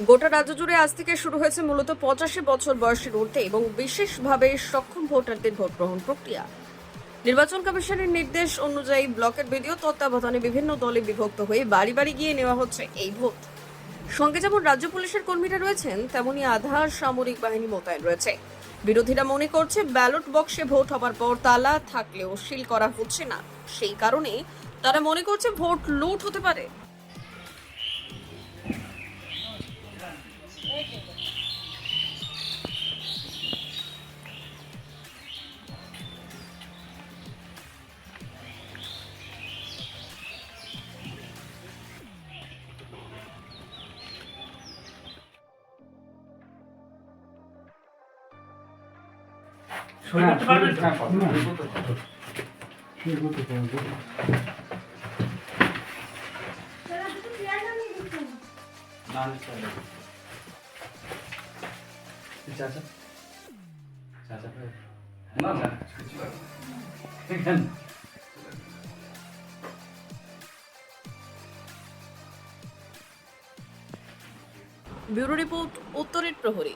গোটা রাজ্য জুড়ে আজ থেকে শুরু হয়েছে মূলত 85 বছর বয়সের ঊর্ধ্বে এবং বিশেষভাবে সক্ষম ভোটারদের ভোট গ্রহণ প্রক্রিয়া। নির্বাচন কমিশনের নির্দেশ অনুযায়ী ব্লকের বিডিও তত্ত্বাবধানে বিভিন্ন দলে বিভক্ত হয়ে বাড়ি বাড়ি গিয়ে নেওয়া হচ্ছে এই ভোট। সঙ্গে যেমন রাজ্য পুলিশের কর্মীরা রয়েছেন, তেমনি আধা সামরিক বাহিনী মোতায়েন রয়েছে। বিরোধীরা মনে করছে ব্যালট বক্সে ভোট হবার পর তালা থাকলেও সিল করা হচ্ছে না, সেই কারণে তারা মনে করছে ভোট লুট হতে পারে। ব্যুরো রিপোর্ট, উত্তরের প্রহরী।